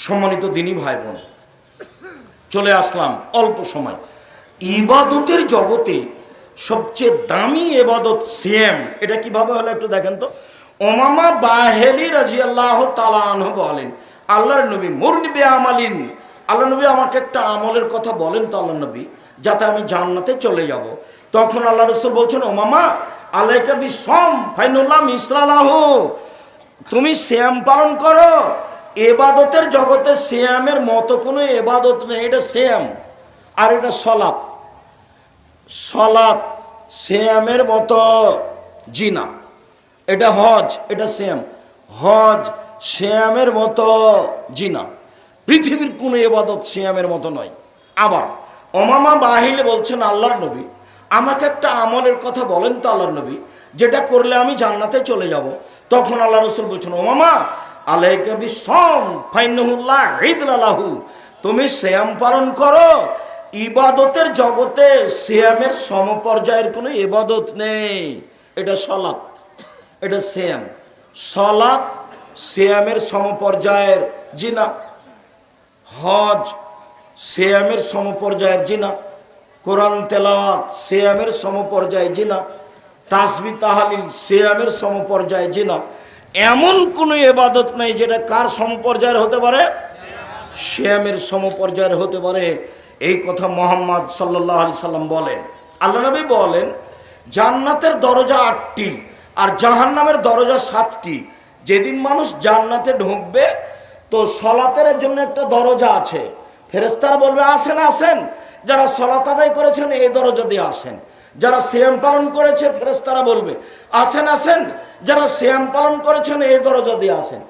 সম্মানিত দিনী ভাই বোন, চলে আসলাম অল্প সময়। ইবাদতের জগতে সবচেয়ে দামি ইবাদত সিয়াম। এটা কিভাবে হলো একটু দেখেন তো। উমামা বাহিলী রাদিয়াল্লাহু তাআলা আনহু বলেন, আল্লাহর নবী মুরনি বিআমালিন, আল্লাহ নবী আমাকে একটা আমলের কথা বলেন তো আল্লাহ নবী, যাতে আমি জান্নাতে চলে যাব। তখন আল্লাহ রাসূল বলছেন, উমামা আলাইকা বিসম ফাইনুল্লাহ মিসলালাহু, তুমি সিয়াম পালন করো। ইবাদতের জগতে সিয়ামের মতো কোনো ইবাদত নেই। এটা সিয়াম আর এটা সলাত। সলাত সিয়ামের মতো জিনা। এটা হজ, এটা সিয়াম। হজ সিয়ামের মতো জিনা। পৃথিবীর কোনো ইবাদত সিয়ামের মতো নয়। আবার উমামা বাহিলে বলছেন, আল্লাহর নবী আমাকে একটা আমলের কথা বলেন তো আল্লাহর নবী, যেটা করলে আমি জান্নাতে চলে যাব। তখন আল্লাহ রাসূল বলছেন, উমামা আলাইকা বিসম ফাইন্নাহুল্লাহ ঈদলাহু, তুমি সিয়াম পালন করো। ইবাদতের জগতে সিয়ামের সমপর্যায়ের কোনো ইবাদত নেই। এটা সলাত, এটা সিয়াম। সলাত সিয়ামের সমপর্যায়ের জিনা। হজ সিয়ামের সমপর্যায়ের জিনা। কোরআন তেলাওয়াত সিয়ামের সমপর্যায় জিনা। তাসবিহ তাহলিল সিয়ামের সমপর্যায় জিনা। এমন কোনো ইবাদত নেই যেটা কার সমপর্যায়ের হতে পারে? সিয়ামের সমপর্যায়ের হতে পারে। এই কথা মুহাম্মদ সাল্লাল্লাহু আলাইহি সাল্লাম বলেন। আল্লাহ নবী বলেন, জান্নাতের দরজা 8টি আর জাহান্নামের দরজা 7টি। যেদিন মানুষ জান্নাতে ঢুকবে তো সলাতের জন্য একটা দরজা আছে। ফেরেশতারা বলবে, আসেন আসেন, যারা সলাত আদায় করেছেন এই দরজা দিয়ে আসেন। যারা সিয়াম পালন করেছে ফেরেশতারা বলবে, আসেন আসেন, যারা সিয়াম পালন করেছেন এই দরজা দিয়ে আসেন।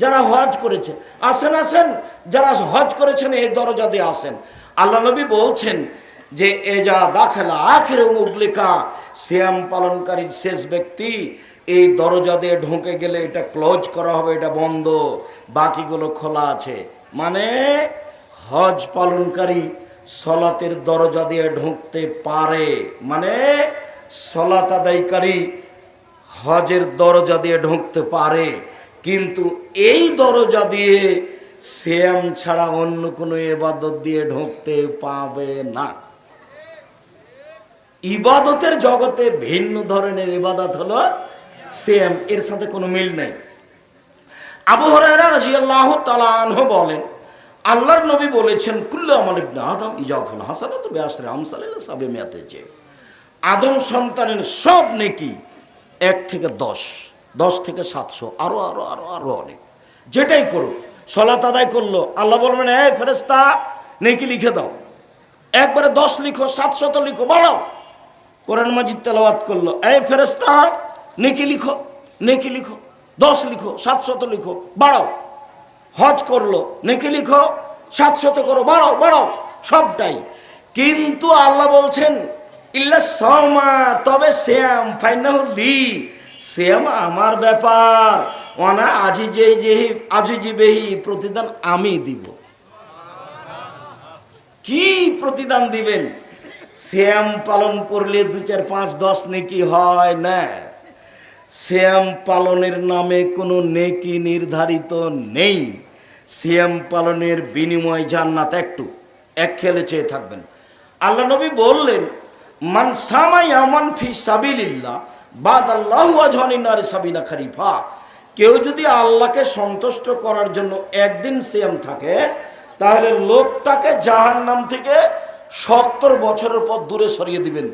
যারা হজ করেছে আসেন আসেন, যারা হজ করেছেন এই দরজা দিয়ে আসেন। আল্লাহ নবী বলছেন যে এজা দাখালা আখিরু মুগলিকা, সিয়াম পালনকারীর শেষ ব্যক্তি এই দরজা দিয়ে ঢুকে গেলে এটা ক্লোজ করা হবে, এটা বন্ধ, বাকিগুলো খোলা আছে। মানে হজ পালনকারী সলাতের দরজা দিয়ে ঢুকতে পারে, মানে সলাত আদায়কারী হজের দরজা দিয়ে ঢুকতে পারে, কিন্তু এই দরজা দিয়ে সিয়াম ছাড়া অন্য কোনো ইবাদত দিয়ে ঢুকতে পাবে না। ইবাদতের জগতে ভিন্ন ধরনের ইবাদত হলো সিয়াম, এর সাথে কোনো মিল নেই। আবু হুরায়রা রাদিয়াল্লাহু তাআলা আনহু বলেন, আল্লাহর নবী বলেছেন, কুল্লু আমাল ইবনে আদম ইজাফুল হাসানাতু বিআশরি আমসালিল সাবিমিয়াতে, যে আদম সন্তানের সব নেকি 1 থেকে 10, 10 থেকে 700, আরো আরো আরো আরো অনেক। যেটাই করো, সলাত আদায় করলো, আল্লাহ বলবেন, এই ফেরেশতা নেকি লিখে দাও। একবারে 10 লিখো, 700 লিখো, বাড়াও। কোরআন মাজিদ তেলাওয়াত করলো, এই ফেরেশতা নেকি লিখো, নেকি লিখো, 10 লিখো, 700 লিখো, বাড়াও। হজ করলো, নেকি লিখো, 700 করো, বাড়াও বাড়াও, সবটাই। কিন্তু আল্লাহ বলছেন, ইল্লা সাওমা, তবে সিয়াম, ফাইনাহু লি, সিয়াম আমার ব্যাপার, ওয়ানা আজিজিবেহি, প্রতিদান আমি দিব। কি প্রতিদান দিবেন? সিয়াম পালন করলে 2, 4, 5, 10 নেকি হয় না। সিয়াম পালনের নামে কোনো নেকি নির্ধারিত নেই। সিয়াম পালনের বিনিময় জান্নাত একটু, এক খেলে চেয়ে থাকবেন। আল্লাহ নবী বললেন, মান সামা ইয়ামান ফি সাবিলিল্লাহ বাদাল্লাহু ওয়াজহানিন নারি সাবিনা খারিফা, কেউ যদি আল্লাহকে সন্তুষ্ট করার জন্য একদিন সিয়াম থাকে, তাহলে লোকটাকে জাহান্নাম থেকে 70 বছরের পর দূরে সরিয়ে দিবেন।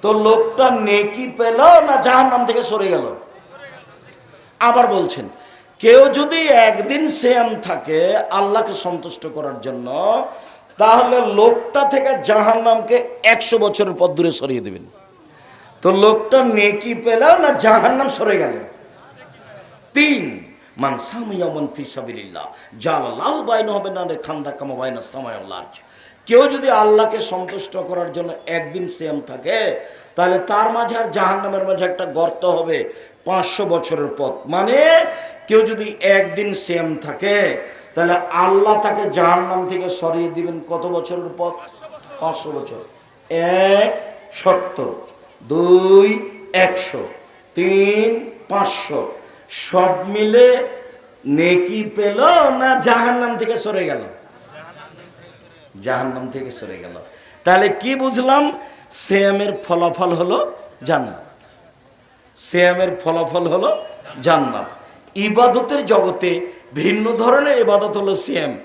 তো লোকটা নেকি পেল না জাহান্নাম থেকে সরে গেল? আবার বলছেন, কেউ যদি একদিন সিয়াম থাকে আল্লাহকে সন্তুষ্ট করার জন্য, তাহলে লোকটা থেকে জাহান্নামকে 100 বছরের পর দূরে সরিয়ে দিবেন। তো লোকটা নেকি পেল না জাহান্নাম সরে গেল? 3, মান সামা ইয়ামান ফি সাবিলিল্লাহ জালাল্লাহু বাইনাহু ওয়া বাইনাল খান্দা কামা বাইনাস সামাই ওয়াল আরজ, কেউ যদি আল্লাহকে সন্তুষ্ট করার জন্য একদিন সিয়াম থাকে, তাহলে তার মাঝে আর জাহান্নামের মাঝে একটা গর্ত হবে 500 বছরের পথ। মানে কেউ যদি একদিন সিয়াম থাকে, তাহলে আল্লাহ তাকে জাহান্নাম থেকে সরিয়ে দিবেন কত বছরের পথ? 500 বছর। 1 70, 2 100, 3 500, সব মিলে নেকি পেল না জাহান্নাম থেকে সরে গেল? জাহান্নাম থেকে সরে গেল। তাহলে কি বুঝলাম? সিয়ামের ফলাফল হলো জান্নাত। সিয়ামের ফলাফল হলো জান্নাত। ইবাদতের জগতে ভিন্ন ধরনের ইবাদত হলো সিয়াম।